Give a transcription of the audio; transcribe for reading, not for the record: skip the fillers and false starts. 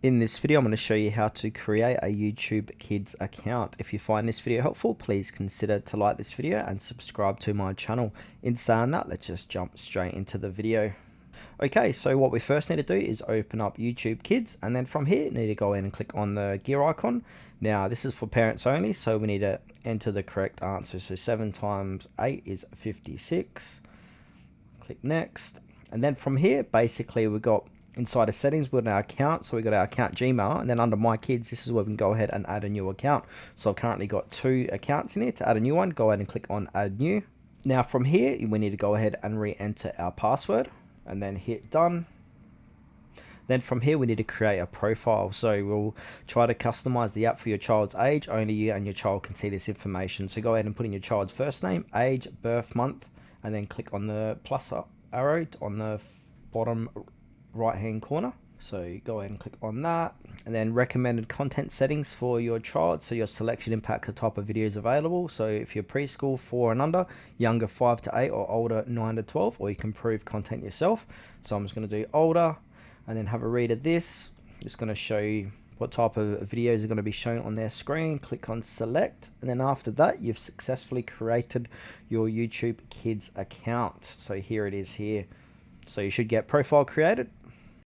In this video, I'm going to show you how to create a YouTube Kids account. If you find this video helpful, please consider to like this video and subscribe to my channel. In saying that, let's just jump straight into the video. Okay, so what we first need to do is open up YouTube Kids, and then from here, you need to go in and click on the gear icon. Now, this is for parents only, so we need to enter the correct answer. So 7 times 8 is 56. Click next. And then from here, basically, we've got inside of settings, we've got our account. So we got our account Gmail, and then under my kids, this is where we can go ahead and add a new account. So I've currently got 2 accounts in here. To add a new one, go ahead and click on add new. Now from here, we need to go ahead and re-enter our password and then hit done. Then from here, we need to create a profile. So we'll try to customize the app for your child's age. Only you and your child can see this information. So go ahead and put in your child's first name, age, birth month, and then click on the plus arrow on the bottom right hand corner. So go ahead and click on that, and then recommended content settings for your child. So your selection impacts the type of videos available. So if you're preschool 4 and under, younger 5 to 8, or older 9 to 12, or you can improve content yourself. So I'm just going to do older, and then have a read of this. It's going to show you what type of videos are going to be shown on their screen. Click on select, and then after that, you've successfully created your YouTube Kids account. So here it is here. So you should get profile created.